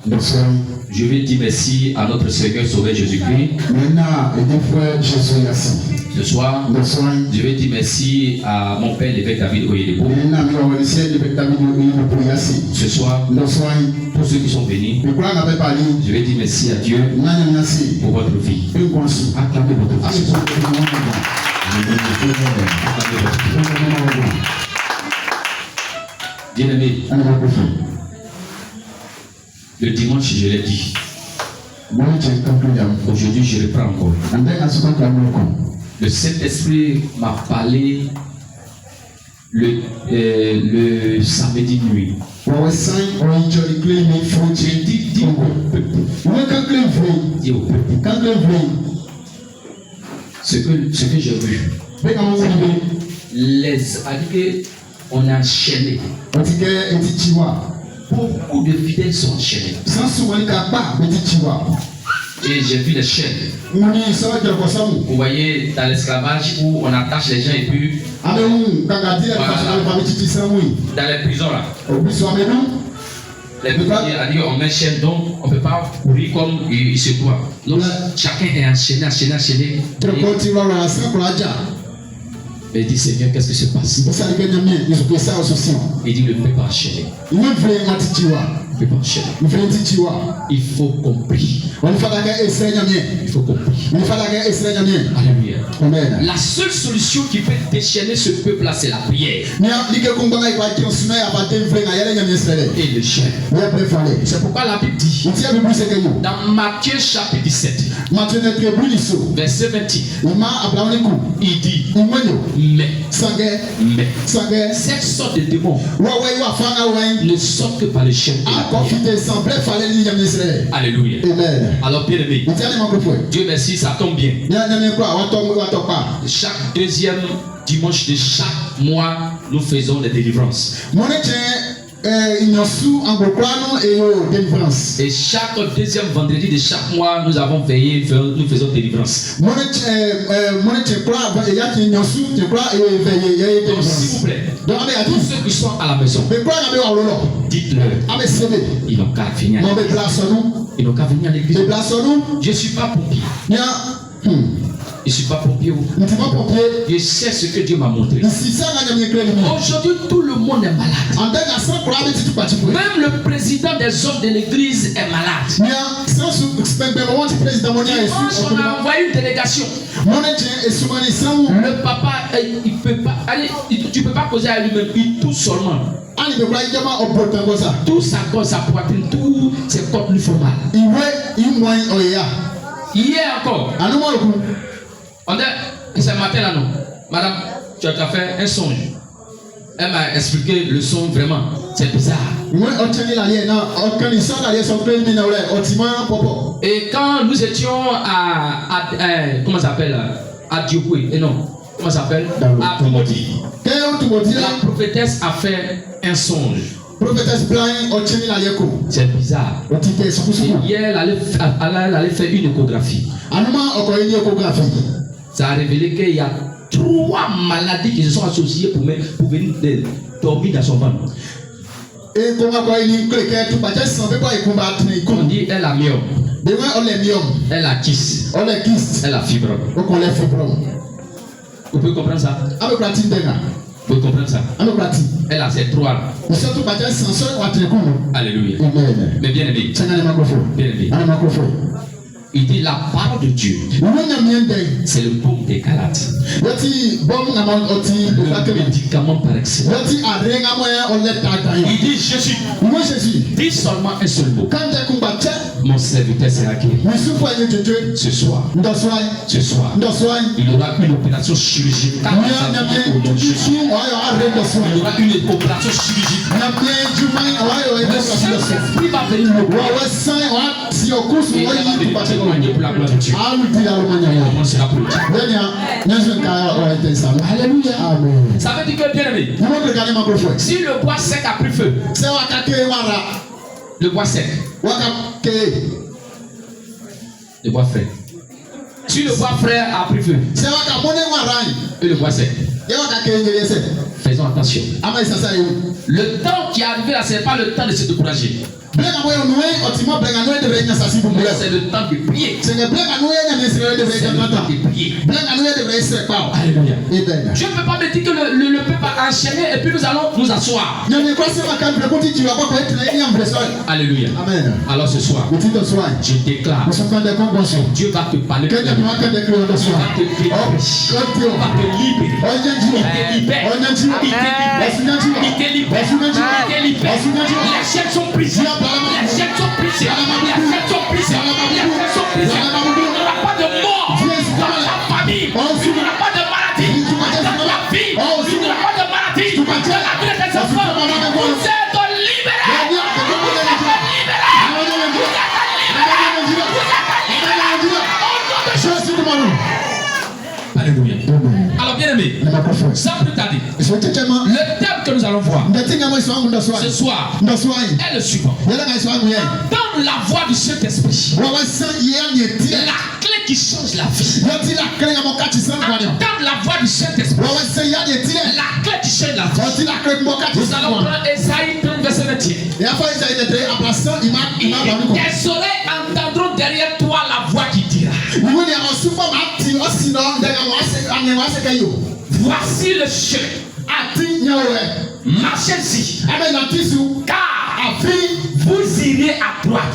Je vais dire merci à notre Seigneur Sauveur Jésus-Christ. Ce soir, je vais dire merci à mon père l'évêque David Oyedebo. Ce soir, pour ceux qui sont venus, je vais dire merci à Dieu pour votre vie. Acclamez votre vie. Bien-aimé, le dimanche, je l'ai dit. Aujourd'hui, je reprends encore. Le Saint-Esprit m'a parlé le samedi nuit. J'ai dit au peuple. Ce que j'ai vu. On a enchaîné. Beaucoup de fidèles sont enchaînés. Et j'ai vu les chaînes. Vous voyez dans l'esclavage où on attache les gens et puis voilà. Dans les prisons là. Les prisons on met chaîne, donc on ne peut pas courir comme il se doit. Donc chacun est enchaîné. Et il dit Seigneur, qu'est-ce qui se passe? Il dit le peuple enchaîné. Il faut compris. Il faut compris. Alléluia. La seule solution qui peut déchaîner ce peuple-là, c'est la prière. Et le chien. C'est pourquoi la Bible dit dans Matthieu chapitre 17, verset 20, il dit mais cette sorte de démons ne sortent que par le chien. Alléluia. Alors bien aimé, Dieu merci, ça tombe bien. Chaque deuxième dimanche de chaque mois, nous faisons des délivrances. Et chaque deuxième vendredi de chaque mois, nous avons veillé, nous faisons délivrance. Donc s'il vous plaît, tous ceux qui sont à la maison, dites-leur, ils n'ont qu'à venir à l'église. Je ne suis pas pompier. Je ne suis pas pompier. Je sais ce que Dieu m'a montré. Aujourd'hui, tout le monde est malade. Même le président des hommes de l'église est malade. Dimanche, on a envoyé une délégation. Le papa, il peut pas. Allez, tu ne peux pas causer à lui-même. Il touche seulement. Tout sa gorge, sa poitrine, tout ses corps lui font mal. Hier encore. Ce matin là non. Madame, tu as fait un songe. Elle m'a expliqué le son vraiment. C'est bizarre. Et quand nous étions à comment ça s'appelle? À Diopoué. Et non. Comment ça s'appelle? À Tumodi. La prophétesse a fait un songe. C'est bizarre. Et hier, elle allait faire une échographie. Ça a révélé qu'il y a 3 maladies qui se sont associées pour venir dormir dans son ventre. On dit elle a myome. Elle a kyste. Elle a fibrome. Vous pouvez comprendre ça? Vous pouvez comprendre ça? Elle a ces 3 là. Alléluia. Mais bien aimé. Il dit la parole de Dieu, c'est le baume des Galates. Le médicament par excellence. Il dit Jésus, dis seulement un seul mot. Mon serviteur sera guéri. Ce soir, il y aura une opération chirurgicale. Il y aura une opération chirurgicale. Le Saint-Esprit va venir me voir. Pour la gloire de Dieu. Comment sera pour Dieu? Alléluia. Ça veut dire que bien aimé, si le bois sec a pris feu, le bois sec, le bois frais. Si le bois frais a pris feu, et le bois sec, faisons attention. Le temps qui est arrivé là, ce n'est pas le temps de se décourager. C'est le temps de prier. Alléluia. Je ne peux pas me dire que le peuple a enchaîné et puis nous allons nous asseoir. Alléluia. Amen. Alors ce soir, je déclare, Dieu va te parler. Dieu va te libérer. Les chaînes sont brisées. Les chaînes sont brisées. Il n'y aura pas de mort dans la famille. Il n'y aura pas de maladie dans la vie. Il n'y aura pas de maladie dans la vie des enfants. Vous êtes libérés. Alléluia. Alors bien aimé, sans plus tarder, le thème que nous allons voir ce soir est le suivant. Dans la voix du Saint-Esprit, la clé qui change la vie. Dans la voix du Saint-Esprit, la clé qui change la vie. Nous allons prendre Esaïe 30 verset 21. Tes oreilles entendront derrière toi la voix qui dira. Voici le chemin. Marchez-y. Car vous iriez à droite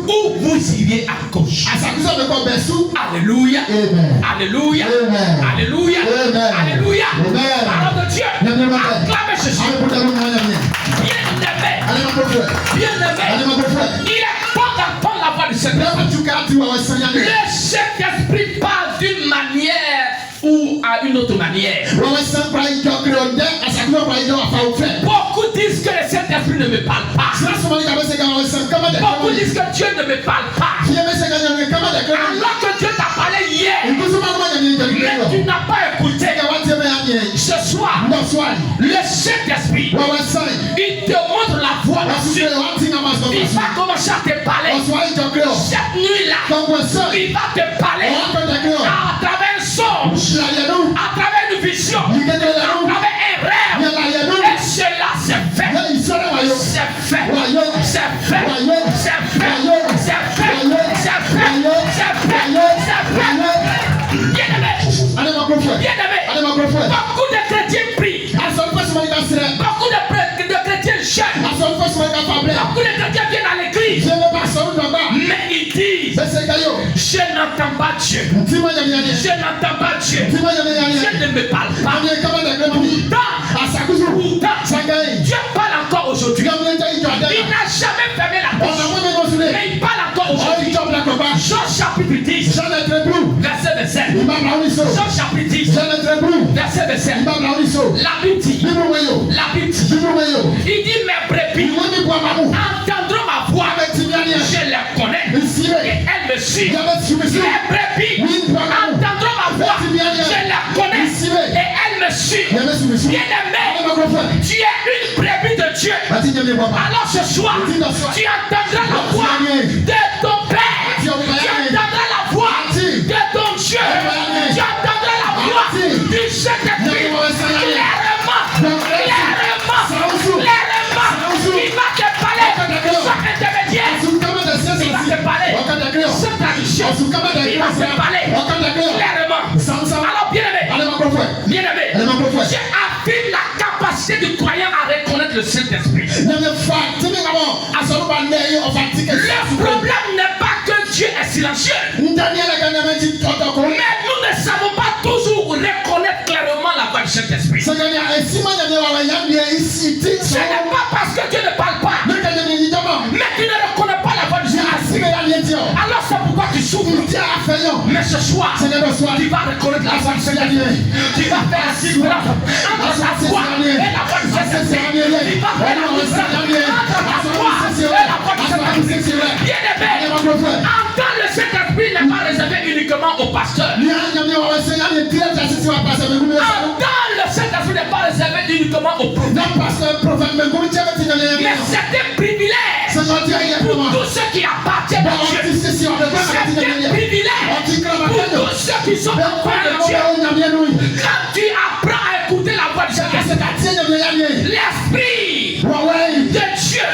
ou vous iriez à gauche. Alléluia. Alléluia. Alléluia. Alléluia. Parole de Dieu. Acclamez Jésus. Bien-aimé. Bien-aimé. Il est bon d'entendre la voix du Seigneur. Le Saint-Esprit parle d'une manière ou à une autre manière. Beaucoup disent que le Saint-Esprit ne me parle pas. Beaucoup disent que Dieu ne me parle pas. Alors que Dieu t'a parlé hier, mais tu n'as pas écouté. Ce soir, le Saint-Esprit, il te montre la voie dessus. Il va commencer à te parler. Cette nuit-là, il va te parler à travers un songe, à travers une vision, à travers un rêve. Et cela c'est fait. C'est fait. C'est fait. C'est fait. C'est fait. Bien-aimé. Beaucoup de chrétiens prient. Beaucoup de chrétiens jeûnent. Beaucoup de chrétiens viennent à l'église. Mais ils disent, je n'entends pas Dieu. Je n'entends pas Dieu. Dieu ne me parle pas. Pourtant, Dieu parle encore aujourd'hui. Il n'a jamais fermé la bouche. Mais il parle encore aujourd'hui. Jean chapitre 10, verset 27. Jean chapitre 10, verset 27. La Bible dit, il dit mes brebis entendront ma voix. Je les connais et elles me suivent. Mes brebis entendront ma voix. Je les connais et elles me suivent. Bien-aimé, tu es une brebis de Dieu. Alors ce soir, tu entendras la voix de ton Père. Tu entendras la voix de ton Dieu. Tu entendras la voix du Saint-Esprit. Clairement. Il va te parler sans intermédiaire. Il va te parler sans traduction. Il va te parler clairement. Alors bien-aimé, j'affirme la capacité du croyant à reconnaître le Saint-Esprit. Le problème n'est pas que Dieu est silencieux. Mais nous ne savons pas toujours reconnaître clairement la voix du Saint-Esprit. Ce n'est pas parce que Dieu ne parle pas, mais tu ne reconnais pas la voix du Saint-Esprit. Alors c'est pourquoi tu souffres. Mais ce soir, tu vas reconnaître la voix du Saint-Esprit. Tu vas faire la différence entre ta voix et la voix du Saint-Esprit. Tu vas faire la différence entre ta voix et la voix du Saint-Esprit. Bien-aimé, entendre le Saint-Esprit n'est pas réservé uniquement au pasteur. Entendre le Saint-Esprit n'est pas réservé uniquement au prophète. Mais c'est un privilège pour tous ceux qui appartiennent à Dieu. C'est un privilège pour tous ceux qui sont enfants de Dieu. Quand tu apprends à écouter la voix du Saint-Esprit, l'Esprit de Dieu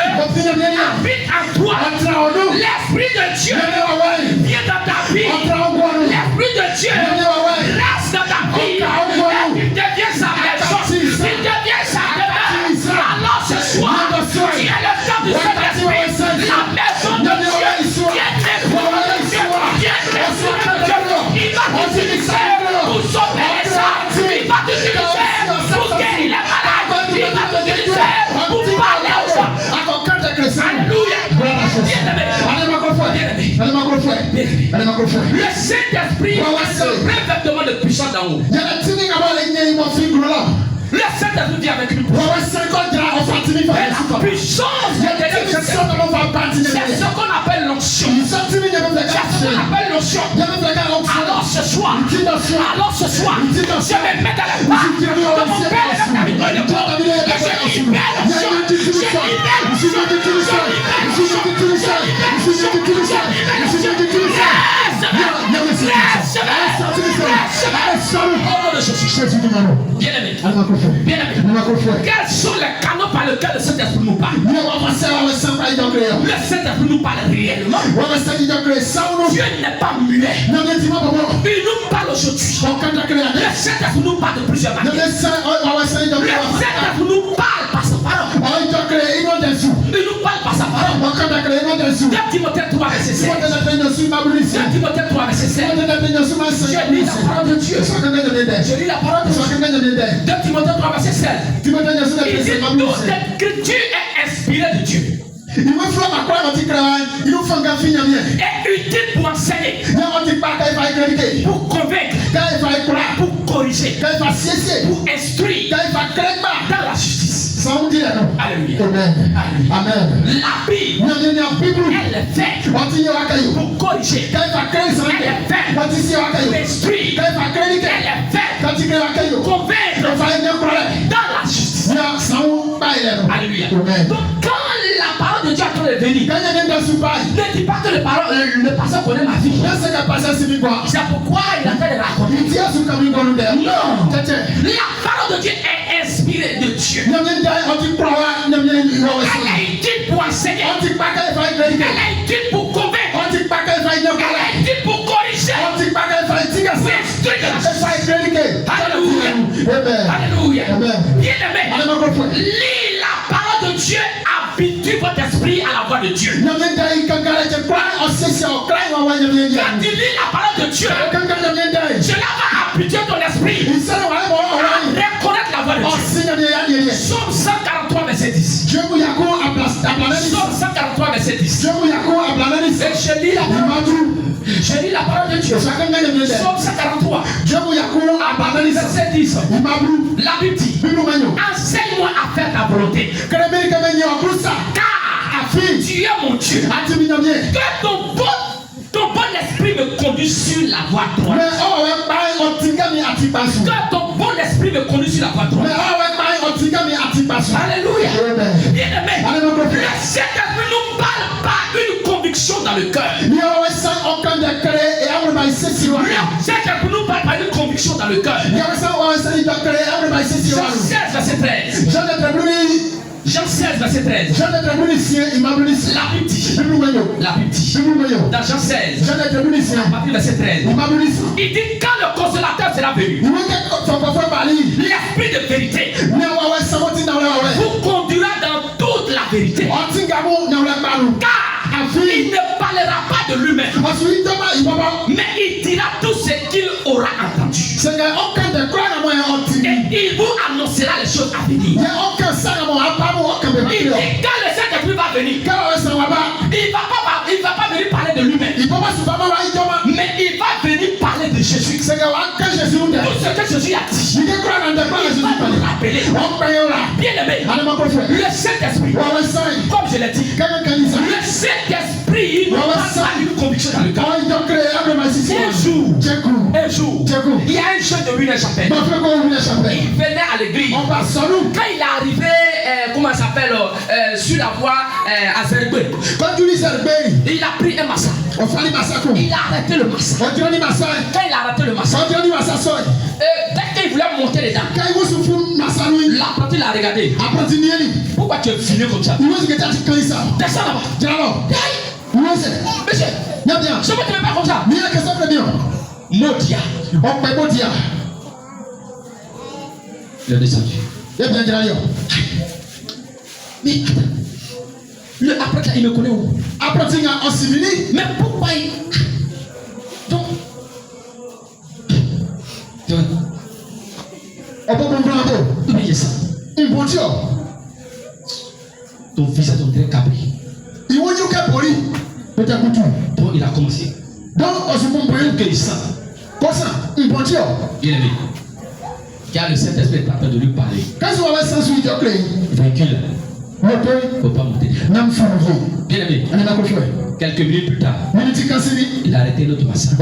Le Saint-Esprit est le revêtement de puissance d'en haut. Le Saint-Esprit vient avec nous. Et la puissance de Dieu, c'est ce qu'on appelle l'onction. C'est ce qu'on appelle l'onction. Alors ce soir, je me mets dans la part de mon Père et de ta vie. Je libère l'onction. Bien-aimé, quels sont les canaux par lesquels le Saint-Esprit nous parle? Le Saint-Esprit nous parle réellement. Dieu n'est pas muet. Il nous parle aujourd'hui. Le Saint-Esprit nous parle de plusieurs manières. Le Saint-Esprit nous parle par sa parole. Il nous parle par sa parole. 2 Timothée 3 verset 16. 2 Timothée 3 verset 16. Je lis la parole de Dieu. Je lis la parole de Dieu. 2 Timothée 3 verset 16. Il dit toute l'écriture est inspirée de Dieu. Et utile pour enseigner, pour convaincre, pour corriger, pour instruire dans la justice. Alléluia. Amen. La Bible, elle est faite pour corriger. Elle est faite pour instruire. Elle est faite pour convaincre dans la justice. Alléluia. Donc quand la parole de Dieu est en train de venir, ne dis pas que le pasteur connaît ma vie. C'est pourquoi il a fait de raconter. Non. La parole de Dieu est inspirée de Dieu. Elle est utile pour enseigner. Elle est utile pour convaincre. Elle est utile pour corriger. Alléluia. Bien-aimé, lis la parole de Dieu, habitue votre esprit à la voix de Dieu. Quand tu lis la parole de Dieu, cela va habituer ton esprit à reconnaître la voix de Dieu. Psaume 143 verset 10. Psaume 143 verset 10. Et je lis la parole de Dieu. Psaume 143 verset 10. La Bible dit: enseigne-moi à faire ta volonté, car tu es mon Dieu. Que ton bon esprit me conduise sur la voie droite. Que ton bon esprit me conduise sur la voie droite. Alléluia. Bien-aimé, le Saint-Esprit nous parle par une conviction dans le cœur. Le Saint-Esprit nous parle par une conviction dans le cœur. Jean 16 verset 13. Jean 16 verset 13. La Bible dit. Dans Jean 16 verset 13. Il dit: quand le consolateur sera venu, l'esprit de vérité vous conduira dans toute la vérité. Car il ne parlera pas de lui-même, mais il dira tout ce qu'il aura entendu. Et il vous annoncera les choses à venir. Il dit: quand le Saint-Esprit va venir, il ne va pas venir parler de lui-même, mais il va venir parler de Jésus. Tout ce que Jésus a dit, il va nous rappeler. Bien-aimé, le Saint-Esprit, comme je l'ai dit, le Saint-Esprit, il nous parle une conviction dans le cœur. Un jour, il y a un jeune de William Chapelle. Il venait à l'église. Quand il est arrivé, comment ça s'appelle, sur la voie à Zerbe, il a pris un massacre. Il a arrêté le massacre. Quand il a arrêté le massacre, dès qu'il voulait monter les dents, l'apprenti l'a regardé. Pourquoi tu es filé comme ça? Descends là-bas. Monsieur, je ne te mets pas comme ça. Modia. Il est descendu. Mais le apprenti là, il me connaît où? Mais pourquoi il... Donc... Mais ça. Ton fils est très cabri. Donc il a commencé. Donc on se montre que il sent. Quoi ça? Il prend Dieu. Bien aimé. Car le Saint-Esprit est en train de lui parler. Quand on va s'ensuite, véhicule. Il ne faut pas monter. Bien aimé. Quelques minutes plus tard, il a arrêté notre massage.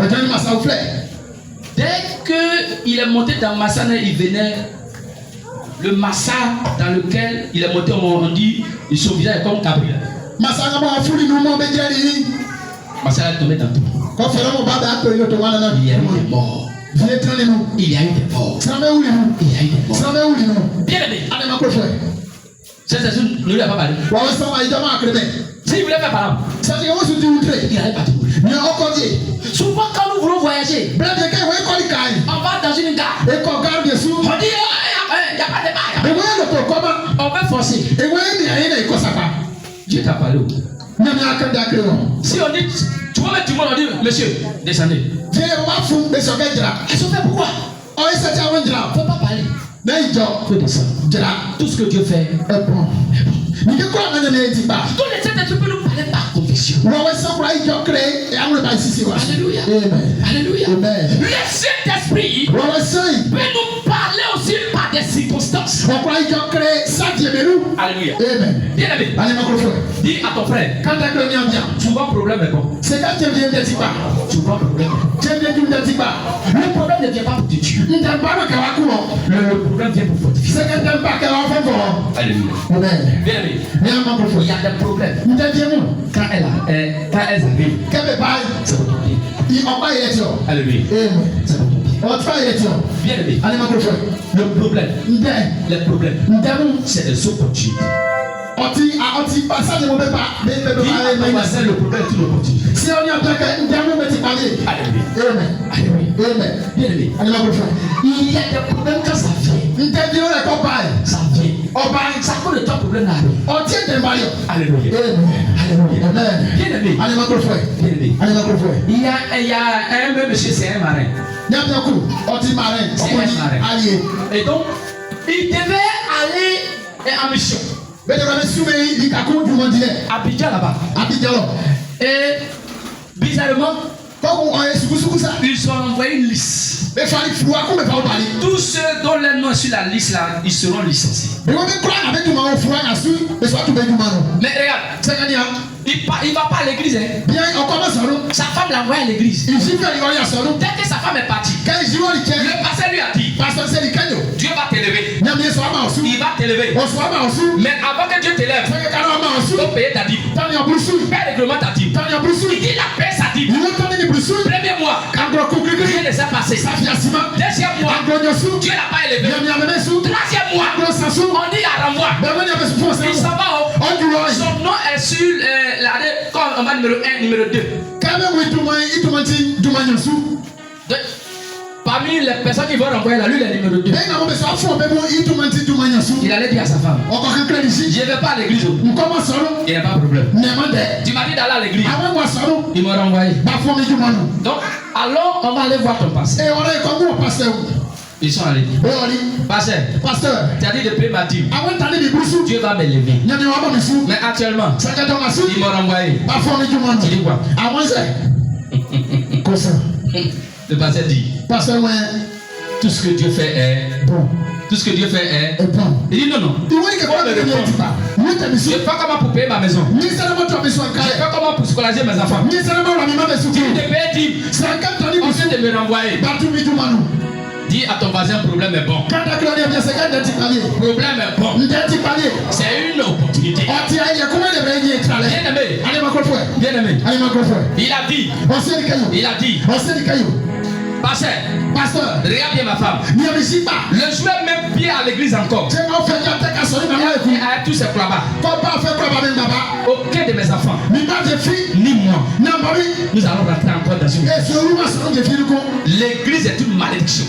Dès qu'il est monté dans Massa, il venait. Le massa dans lequel il est monté, on dit, son visage est comme Gabriel. Massa est tombé dans tout. Il y a eu des morts. Il y a eu des morts. Il y a eu des morts. Bien aimé. C'est ne lui a pas parlé. S'il voulait faire par exemple, il n'allait pas tout. Souvent quand nous voulons voyager, on va dans une gare. On dit, il n'y a pas de bail. On veut forcer. Dieu t'a parlé. Si on dit, tu vas mettre du monde, on dit, monsieur, descendez. Ils sont fait pourquoi? Il ne faut pas parler. Il faut descendre. Tout ce que Dieu fait est bon. Tous les Saints-Esprits peuvent nous parler par conviction. Alléluia. Alléluia. Le Saint-Esprit peut nous parler aussi par des circonstances. Alléluia. Bien aimé. Dis à ton frère. Souvent le problème est bon. Souvent le problème. Le problème ne vient pas pour te tuer. Le problème vient pour fortifier. Alléluia. Bien aimé. Il y a des problèmes. Quand elles arrivent, c'est pour ton pied. Alléluia. C'est pour ton pied. Bien aimé. Le problème, les problèmes, c'est des opportunités. Le problème est une opportunité. Il y a des problèmes quand ça vient. Ça vient. Ça peut de ton problème là. Alléluia. Bien aimé. Il y a un monsieur, c'est un marin. C'est un marin. Et donc, il devait aller en mission. Abidjan là-bas. Et bizarrement, ils sont envoyés une liste. Tous ceux dont les noms sur la liste là, ils seront licenciés. Mais regarde, il va pas à l'église. Sa femme l'a envoyé à l'église. Dès que sa femme est partie, le pasteur lui a dit, Dieu va t'élever. Il va t'élever. Mais avant que Dieu t'élève, tu dois payer ta dîme. Paye règlement ta dîme. Il dit la paix sa dîme. Premier mois, rien ne s'est passé. Deuxième mois, Dieu l'a pas élevé. Troisième mois, on dit à renvoi. Il s'en va. Son nom est sur comme on va numéro 1, numéro 2. Parmi les personnes qui vont renvoyer là, lui il est numéro 2. Il allait dire à sa femme, je ne vais pas à l'église. Il n'y a pas de problème. Tu m'as dit d'aller à l'église. Il m'a renvoyé. Donc, alors on va aller voir ton pasteur. Ils sont allés. Pasteur, tu as dit de payer ma dîme. Dieu va m'élever. Mais actuellement, il m'a renvoyé. Tu dis quoi? Le pasteur dit, tout ce que Dieu fait est bon. Tout ce que Dieu fait est bon. Il dit non. Je ne fais pas comment pour payer ma maison. Je ne fais pas comment pour scolariser mes enfants. Tu de payer dîme. On vient de me renvoyer. Dis à ton voisin, le problème est bon. Problème est bon. C'est une opportunité. Bien aimé. Il a dit. Pasteur, regarde bien ma femme. Le jour même bien à l'église encore. Elle a tous ses là-bas. Aucun de mes enfants, ni moi, nous allons rentrer encore dans une église. L'église est une malédiction.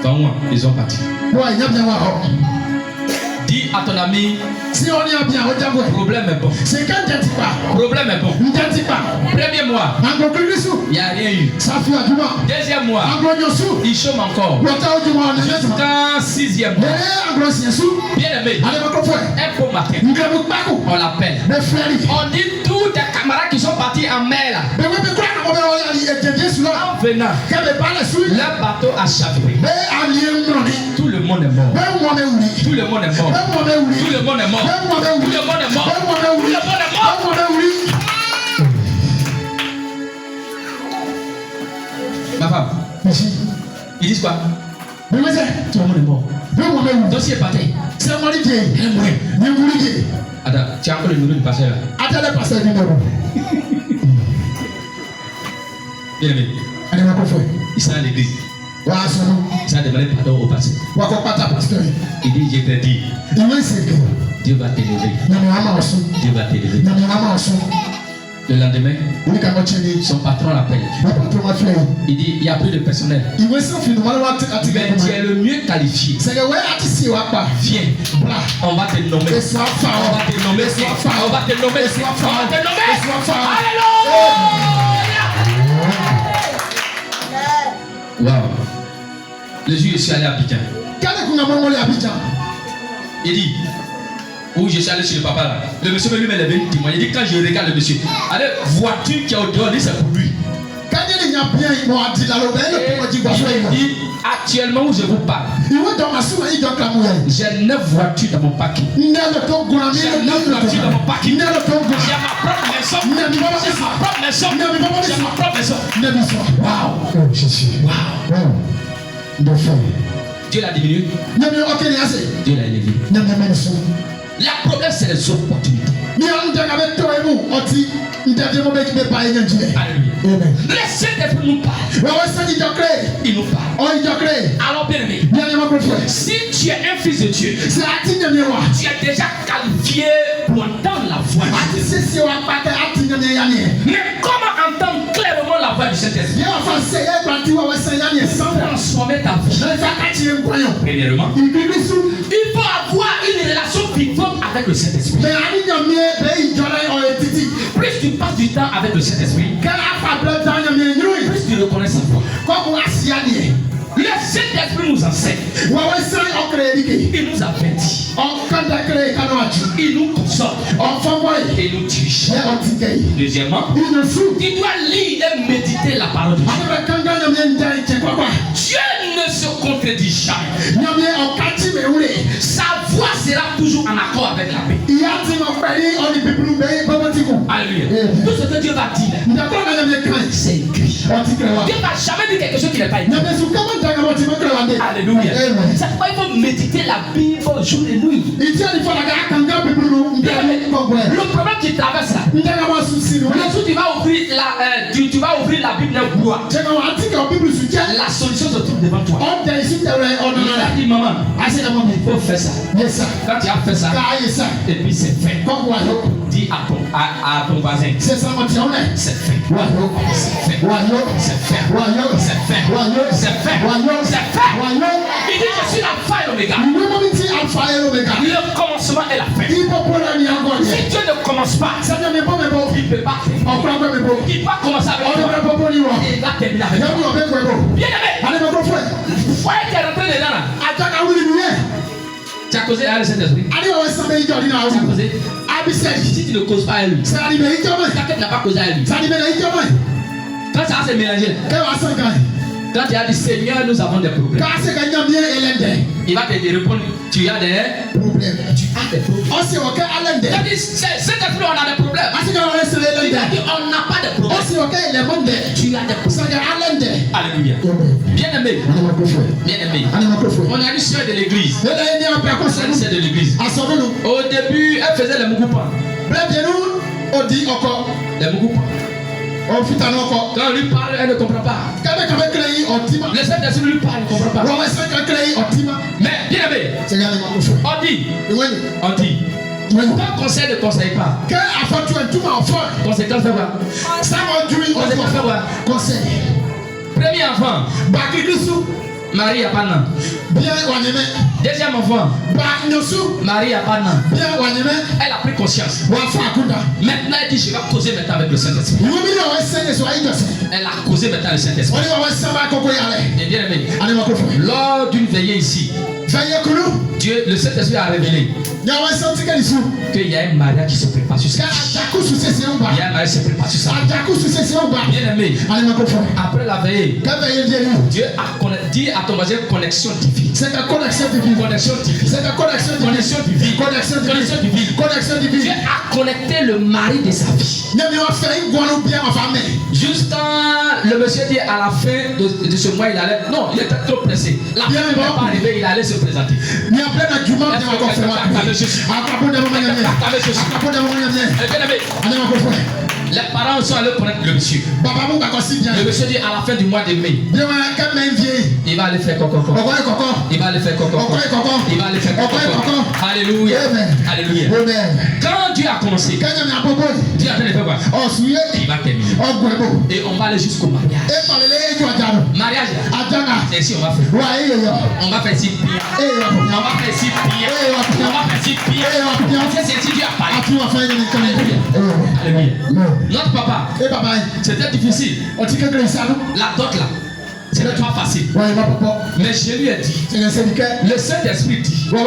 Dans moi, ils ont parti. Dis à ton ami, problème est bon. Problème est bon. Premier mois, il n'y a rien eu. Deuxième mois, il chôme encore. Jusqu'à sixième mois. Bien aimé, un beau matin, On l'appelle. On dit tous tes camarades qui sont partis en mer là. En venant, leur bateau a chaviré. Tout le monde est mort. Tout le monde est mort. Tout le monde est mort. Tout le monde est mort. Tout le monde est mort. Tout le monde est mort. Ma femme, ils disent quoi? Tout le monde est mort. Dossier est parti. C'est un mari qui est. Attends, tu as encore le numéro du pasteur là? Attends, le pasteur du numéro. Bien aimé. Il s'est à l'église. Il s'est demandé pardon au pasteur. Il dit, je t'ai dit. Dieu va t'élever. Dieu va t'élever. Le lendemain, son patron l'appelle. Il dit, il n'y a plus de personnel. Mais tu es le mieux qualifié. Viens, on va te nommer. On va te nommer. On va te nommer. Alléluia. Wow. Le jour où je suis allé à Abidjan. Il dit, où je suis allé chez le papa là, le monsieur lui-même est venu témoigner. Il dit, quand je regarde le monsieur, allez, voiture qui est au dehors, c'est pour lui. Il dit, actuellement où je vous parle, j'ai 9 voitures dans mon paquet. J'ai 9 voitures dans mon paquet. J'ai ma propre maison. J'ai ma propre maison. J'ai ma propre maison. Waouh. Dieu l'a diminué. Dieu l'a élevé. Le problème, c'est les opportunités. Alléluia. Le Saint-Esprit nous parle. Il nous parle. Alors, bien aimé, si tu es un fils de Dieu, tu es déjà qualifié pour entendre la voix de Dieu. Mais comment entendre clairement la voix du Saint-Esprit? Sans transformer ta vie. Premièrement, il faut avoir une relation vivante avec le Saint-Esprit. Plus tu passes du temps avec le Saint-Esprit, plus tu reconnais sa voix. Le Saint-Esprit nous enseigne. Il nous avertit. Il nous console. Et nous dirige. Deuxièmement, tu dois lire et méditer la parole de Dieu. Dieu ne se contredit jamais. Sa voix sera toujours en accord avec la paix. Alléluia. Tout ce que Dieu va dire, c'est écrit. Dieu ne va jamais dire quelque chose qui n'est pas écrit. Alléluia. C'est pourquoi il faut méditer la Bible jour et nuit. Le problème qui traverse là, le jour tu vas ouvrir la Bible et boire. La solution se trouve devant toi. Il a dit maman, il faut faire ça. Quand tu as fait ça, et puis c'est fait. Dis à ton voisin, c'est fait. C'est fait. Il dit, je suis l'alpha et l'oméga. Le commencement est la fin. Si Dieu ne commence pas, il ne peut pas. Il va commencer avec toi. Et il va terminer avec toi. Bien aimé, le foyer qui est rentré dedans là. Tu as causé avec le Saint-Esprit. Tu as causé. Si tu ne causes pas à lui, t'inquiète, n'a pas causé à lui. Quand ça va se mélanger, quand tu as dit Seigneur, nous avons des problèmes, il va te répondre, tu as des problèmes. Tu as des problèmes. Il a dit, Saint-Esprit, on a des problèmes. Il a dit, on n'a pas de problème. Tu as des problèmes. Alléluia. Bien aimé. Bien aimé. On a une soeur de l'église. Une soeur de l'église. Au début, elle faisait les mougoupas. Les mougoupas. Quand on lui parle, elle ne comprend pas. Le Saint-Esprit lui parle, elle ne comprend pas. Mais bien aimé, on dit, quand conseil ne conseille pas, conséquence de quoi? Conséquence de quoi? Premier enfant, Marie a pas de nom. Deuxième enfant, Marie a pas de nom. Elle a pris conscience. Maintenant elle dit, je vais causer maintenant avec le Saint-Esprit. Elle a causé maintenant le Saint-Esprit. Et bien aimé, lors d'une veillée ici, Dieu, le Saint-Esprit a révélé qu'il y a un mariage qui se prépare sur ça. Il y a un mariage qui se prépare sur ça. Bien aimé, après la veille, Dieu a dit à ton voisin connexion divine. C'est la connexion divine. Connexion divine. C'est la connexion divine. Connexion divine. Connexion divine. Connexion divine. Connexion divine. Dieu a connecté le mari de sa vie. Juste quand le monsieur dit à la fin de ce mois, il allait. Non, il était trop pressé. La fin n'est pas arrivée, il allait se présenter. Les parents sont allés connaître le monsieur. Le monsieur dit à la fin du mois de mai, il va aller faire coco. Il va aller faire coco. Il va aller faire coco. Alléluia. Alléluia. Quand Dieu a commencé, Dieu a fait quoi? Il va terminer. Et on va aller jusqu'au mariage. Mariage, c'est ici on va faire. On va faire ici pire. On va faire ici pire. On va faire ici pire. C'est ici Dieu a parlé. Alléluia. Notre papa, c'était difficile. La dot là, c'était pas facile. Mais je lui ai dit, le Saint-Esprit dit, il ne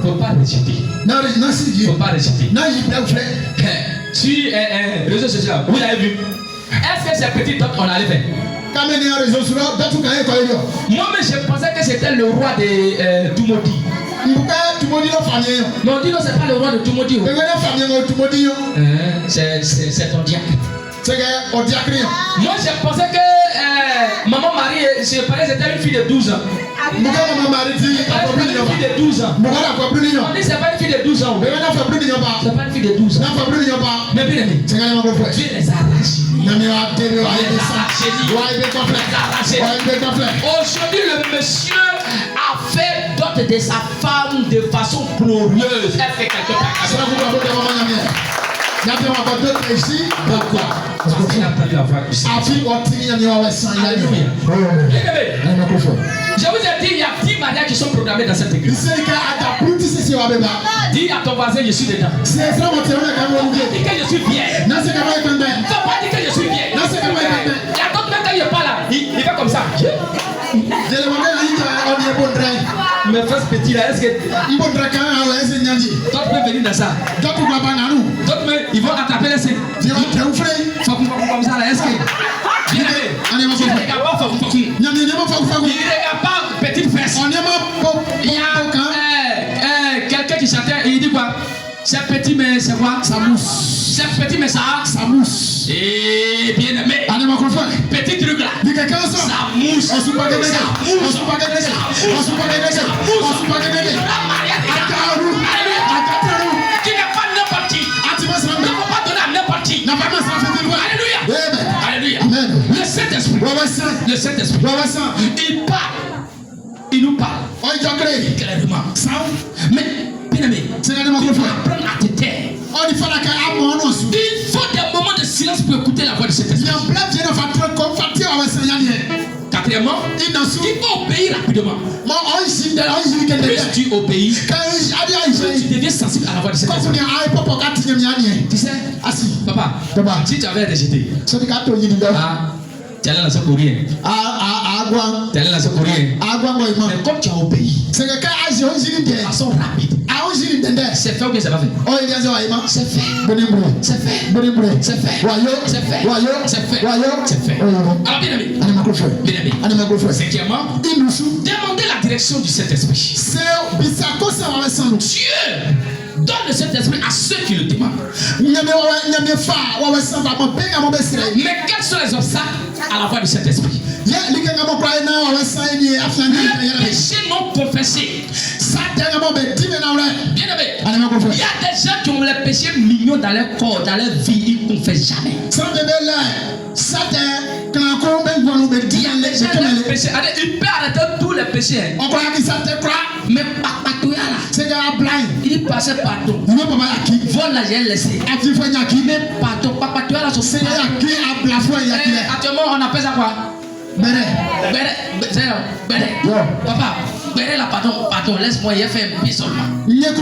faut pas rejeter. Il ne faut pas rejeter. Sur réseaux sociaux, vous l'avez vu. Est-ce que ces petites dots on allait faire? Moi-même je pensais que c'était le roi de Tumodi. Non, dis non, c'est pas le roi de Tumodi. C'est ton diacre. Moi je pensais que maman Marie, je pensais que c'était une fille de 12 ans. Une fille de 12 ans. On dit c'est pas une fille de 12 ans. C'est pas une fille de 12 ans. Mais bien aimé, Dieu les a arrachés. Aujourd'hui le monsieur a fait dot de sa femme de façon glorieuse. Est-ce que quelqu'un pourquoi? Parce qu'il a entendu la voix du Seigneur. Alléluia. Je vous ai dit, il y a 10 mariages qui sont programmés dans cette église. Dis à ton voisin, je suis dedans. Dis que je suis bien. Ne faut pas dire que je suis bien. Il y a d'autres même quand il n'est pas là. Il fait comme ça. Mes fesses petites là, est-ce que d'autres peuvent venir dans ça? D'autres même, ils vont attraper les seins. Comme ça là, est-ce que bien aimé, il ne regarde pas petite fesse. Il y a quelqu'un qui chantait et il dit quoi? C'est petit mais c'est quoi? Ça mousse. C'est petit mais ça mousse. Et bien aimé, petit truc là, ça mousse. Qui n'est pas n'importe qui. Ne faut pas donner à n'importe qui. Alléluia. Alléluia. Le Saint-Esprit, il parle. Il nous parle clairement. Mais bien aimé, il faut apprendre à te taire. Il faut des moments de silence pour écouter la voix de cet esprit. Quatrièmement, il faut obéir rapidement. Plus tu obéis, tu deviens sensible à la voix de cet esprit. Tu sais, papa, si tu avais rejeté, tu allais lancer pour rien. Tu allais lancer pour rien. Mais comme tu as obéi, de façon rapide, c'est fait ou bien c'est pas fait? C'est fait. C'est fait. C'est fait. C'est fait. C'est fait. Alors bien aimé, cinquièmement, demandez la direction du Saint-Esprit. Dieu donne le Saint-Esprit à ceux qui le demandent. Mais quels sont les obstacles à la voix du Saint-Esprit? Le péché non confessé. Bien aimé, il y a des gens qui ont les péchés mignons dans leur corps, dans leur vie, ils ne confessent jamais. Il peut arrêter tous les péchés. Mais il passait partout. Vol là, j'ai laissé. Mais partout, actuellement, on appelle ça quoi? Papa, là, pardon, laisse-moi, il a fait un peu seulement. Il y a des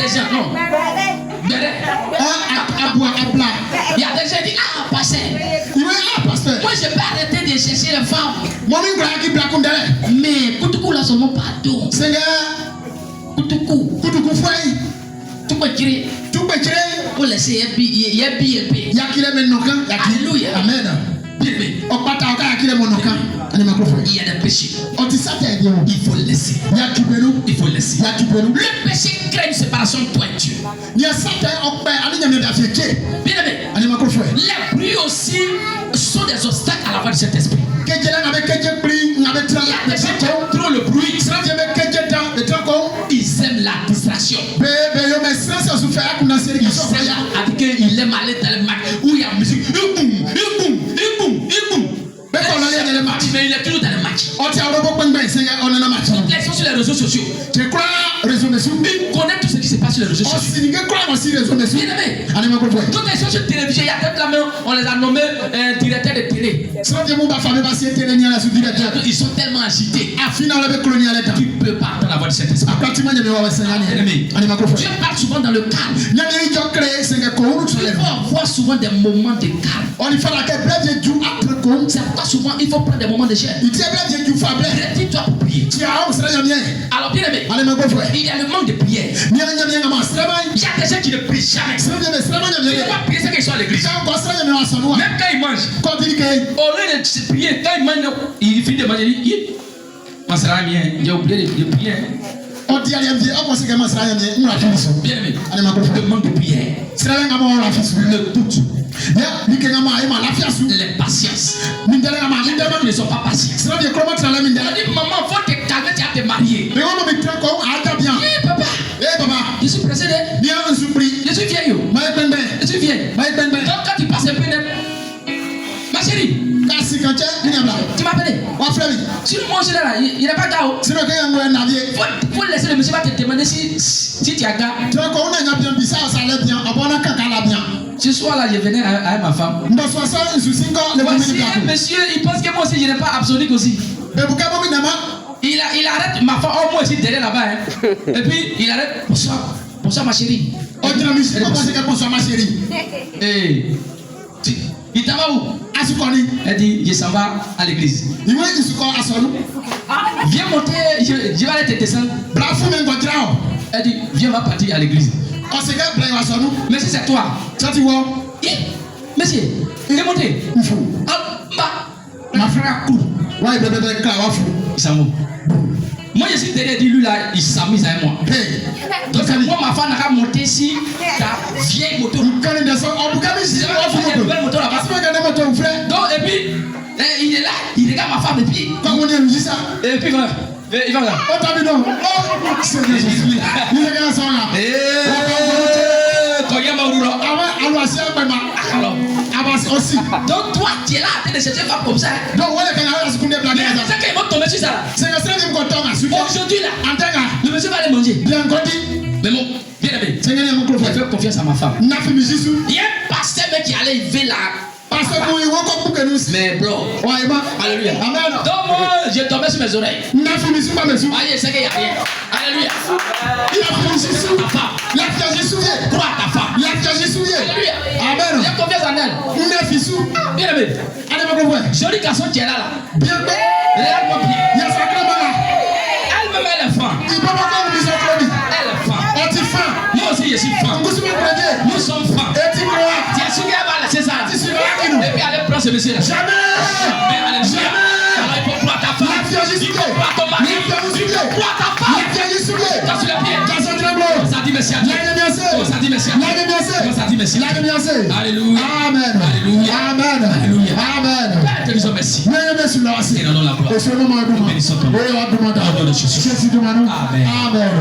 gens, non. Il y a des gens qui disent, pasteur. Moi, je peux arrêter de chercher les femmes. Mais, pour tout là, seulement pardon. Kutuku fouet. Tout peut tirer. Tout peut tirer. Pour laisser yébi. Yakile menoka. Alléluia. Amen. Bien. Opata oka yakile monoka. Il y a des péchés. Il faut laisser. Il faut laisser. Le péché crée une séparation de toi et Dieu. Bien aimé. Les bruits aussi sont des obstacles à la voix de cet esprit. Il y a des gens qui aiment trop le bruit. Ils aiment la distraction. Il aime aller dans le match où il y a la musique. Mais il est toujours dans le match. Ils sont sur les réseaux sociaux. Ils connaissent tout ce qui se passe sur les réseaux sociaux. Bien aimé. Quand ils sont sur la télévision, il y a peut-être la main, on les a nommés directeurs de télé. Ils sont tellement agités. Tu peux pas entendre la voix de cet esprit. Dieu parle souvent dans le calme. Il faut avoir souvent des moments de calme. C'est pourquoi souvent il faut prendre des moments de jeûne. Retire-toi pour prier. Alors bien aimé, il y a le manque de prière. Il y a des gens qui ne prient jamais. Ils ne vont pas prier ce qu'ils sont à l'église. Même quand ils mangent, au lieu de prier, quand ils mangent, il finit de manger, il dit, on sera bien, j'ai oublié de prier. Bien aimé, le manque de prière, le doute, les patience. Ils ne sont pas patients. On dit, maman, il faut te calmer, tu vas te marier. Papa, je suis pressé de. Je suis vieille. Je suis vieille. Donc quand tu passes un peu net, ma chérie, tu m'appelles. Si le monsieur là, il n'est pas gars. Il faut laisser le monsieur va te demander si tu as gars. Ce soir là, je venais avec ma femme. Voici un monsieur, il pense que moi aussi je n'ai pas absoluque aussi. Il arrête ma femme, moi aussi derrière là-bas. Et puis il arrête. Bonsoir ma chérie. Bonsoir ma chérie. Il t'en va où? Elle dit, je s'en vais à l'église. Viens monter, je vais aller te descendre. Elle dit, viens, on va partir à l'église. Mais si c'est toi, monsieur, viens monter. Ma frère court. Il s'en va. Moi je suis derrière lui là, il s'amuse avec moi. Donc moi ma femme n'a qu'à monter si ta vieille moto. Donc et puis il est là, il regarde ma femme et puis. Et puis voilà. Il va là. Donc toi tu es là en train de chercher pas comme ça. C'est qu'ils vont tomber sur ça. Aujourd'hui là, le monsieur va aller manger. Mais bon, bien aimé, je fais confiance à ma femme. Il y a un pasteur qui allait élever là. Mais bro, alléluia. Donc moi, je tombais sur mes oreilles. Allez, c'est qu'il n'y a rien. Alléluia. Crois à ta femme. Alléluia. Amen. J'ai confiance en elle. Bien aimé. Joli garçon qui est là. Regarde-moi bien. Elle-même, elle est femme. Elle est femme. Moi aussi, je suis femme. Nous sommes femmes. Tu as su qu'elle va laisser ça. Et puis elle prend ce monsieur là. Jamais. Alors il faut croire ta femme. Il faut croire ton mari. Il faut croire ta femme. Quand sur les pieds. Ça dit merci à Dieu. Ça dit merci à Dieu. Ça dit merci à Dieu. Alléluia. Amen. Alléluia. Amen. Alléluia. Amen. Père, te disons merci. Et dans la gloire. Bénissons ton nom. Au nom de Jésus. Amen. Amen.